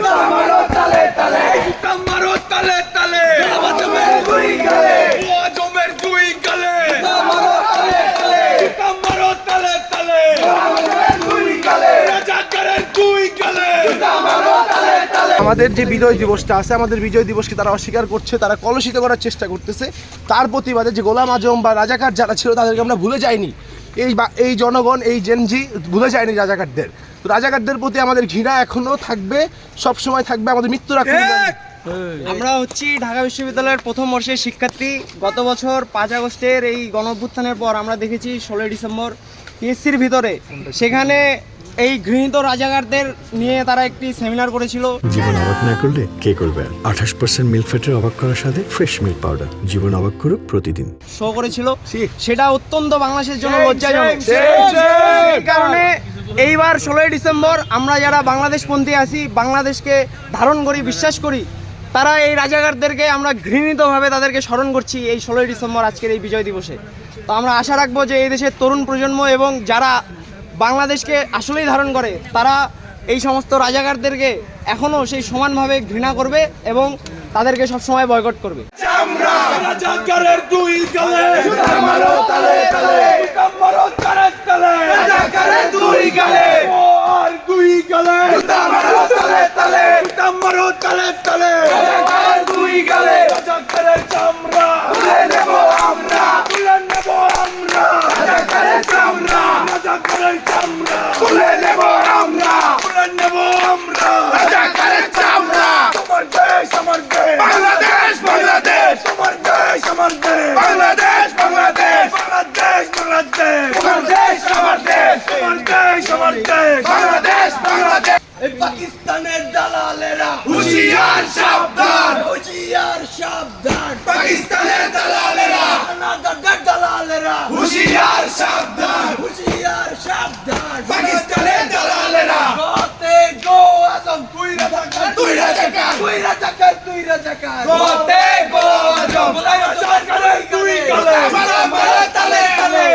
আমারও তালে তালে আমারও তালে তালে আজমের দুই গালে আজমের দুই গালে আমারও তালে তালে আমারও তালে তালে আজমের দুই গালে রাজাকারের দুই গালে আমারও তালে তালে আমাদের যে বিজয় দিবসটা আছে, আমাদের বিজয় দিবসকে তারা অস্বীকার করছে, তারা কলুষিত করার চেষ্টা করতেছে। তার প্রতিবাদে যে গোলাম আজম বা রাজাকার যারা ছিল তাদেরকে আমরা ভুলে যাইনি। এই জনগণ, এই জেনজি ভুলে যায়নি রাজাকারদের। তো রাজাকারদের প্রতি আমাদের ঘৃণা এখনো থাকবে, সব সময় থাকবে, আমাদের মৃত্যুর আগ পর্যন্ত। আমরা হচ্ছি ঢাকা বিশ্ববিদ্যালয়ের প্রথম বর্ষের শিক্ষার্থী। গত বছর 5 আগস্টের এই গণঅভ্যুত্থানের পর আমরা দেখেছি 16 ডিসেম্বর পিএসসির ভিতরে সেখানে এই গৃহীত রাজাকারদের নিয়ে তারা একটি সেমিনার করেছিল। জীবন অবাক না করলে কে করবে? 28% মিল্ক ফ্যাটের অবাক করার সাথে ফ্রেশ মিল্ক পাউডার। জীবন অবাক করুক প্রতিদিন। শো করেছিল, সেটা অত্যন্ত বাংলাদেশের জন্য লজ্জাজনক। এই কারণে এইবার 16 ডিসেম্বর আমরা যারা বাংলাদেশপন্থী আছি, বাংলাদেশকে ধারণ করি, বিশ্বাস করি, তারা এই রাজাকারদেরকে আমরা ঘৃণিতভাবে তাদেরকে স্মরণ করছি এই 16 ডিসেম্বর আজকের এই বিজয় দিবসে। তো আমরা আশা রাখবো যে এই দেশের তরুণ প্রজন্ম এবং যারা বাংলাদেশকে আসলেই ধারণ করে তারা এই সমস্ত রাজাকারদেরকে এখনও সেই সমানভাবে ঘৃণা করবে এবং তাদেরকে সবসময় বয়কট করবে। আমরা রাজাকারের দুই গালে আমারও তালে তালে আমারও তালে তালে রাজাকারের দুই গালে আর দুই গালে আমারও তালে তালে আমারও তালে তালে রাজাকারের দুই গালে রাজাকারের চামড়া তুলে নেব আমরা তুলে নেব আমরা রাজাকারের চামড়া রাজাকারের চামড়া তুলে নেব আমরা তুলে নেব আমরা রাজাকারের চামড়া আমার দেশ আমার দেশ বাংলাদেশ বাংলাদেশ আমার দেশ আমার দেশ বাংলাদেশ বাংলাদেশ বাংলাদেশ বাংলাদেশ আমার দেশ আমার দেশ আমার দেশ আমার দেশ বাংলাদেশ বাংলাদেশ এই পাকিস্তানের দালালেরা হুঁশিয়ার সাবধান হুঁশিয়ার সাবধান পাকিস্তানের দালালেরা কানাডার দালালেরা হুঁশিয়ার সাবধান হুঁশিয়ার সাবধান পাকিস্তানের দালালেরা গতে গো আজম তুই রাজাকার দুই রাজাকার তুই রাজাকার তুই রাজাকার গতে গো আজম রাজাকারের দুই গালে আমারও তালে তালে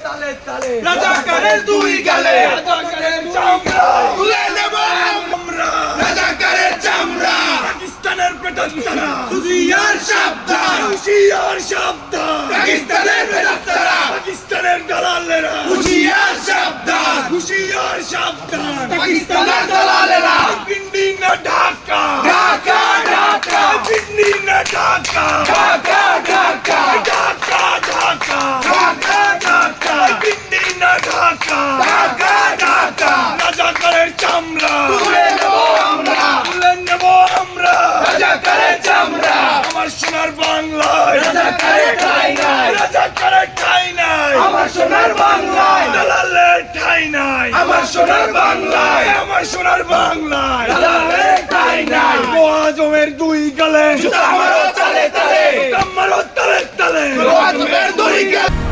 তালে তালে রাজাকারের দুই গালে রাজাকারের চামড়া তুলে নেব আমরা রাজাকারের চামড়া পাকিস্তানের পেটন্তরা হুঁশিয়ার সাবধান হুঁশিয়ার সাবধান পাকিস্তানের বেদাত্তারা পাকিস্তানের দালালেরা হুঁশিয়ার সাবধান হুঁশিয়ার সাবধান পাকিস্তানের দালালেরা পিন্ডি না ঢাকা ঢাকা ঢাকা পিন্ডি না ঢাকা ঢাকা ঢাকা ঢাকা ঢাকা ঢাকা ঢাকা পিন্ডি না ঢাকা ঢাকা ঢাকা রাজাকারের চামড়া তুলে নেব আমরা তুলে নেব আমরা রাজাকারের চামড়া আমার সোনার বাংলায় রাজাকারের ঠাঁই নাই রাজাকারের ঠাঁই নাই আমার সোনার বাংলায় দালালের ঠাঁই নাই আমার সোনার বাংলায় আমার সোনার বাংলায় দালালের ঠাঁই নাই ও আজমের দুই গালে আমারও তালে তালে আমারও তালে তালে আজমের দুই গালে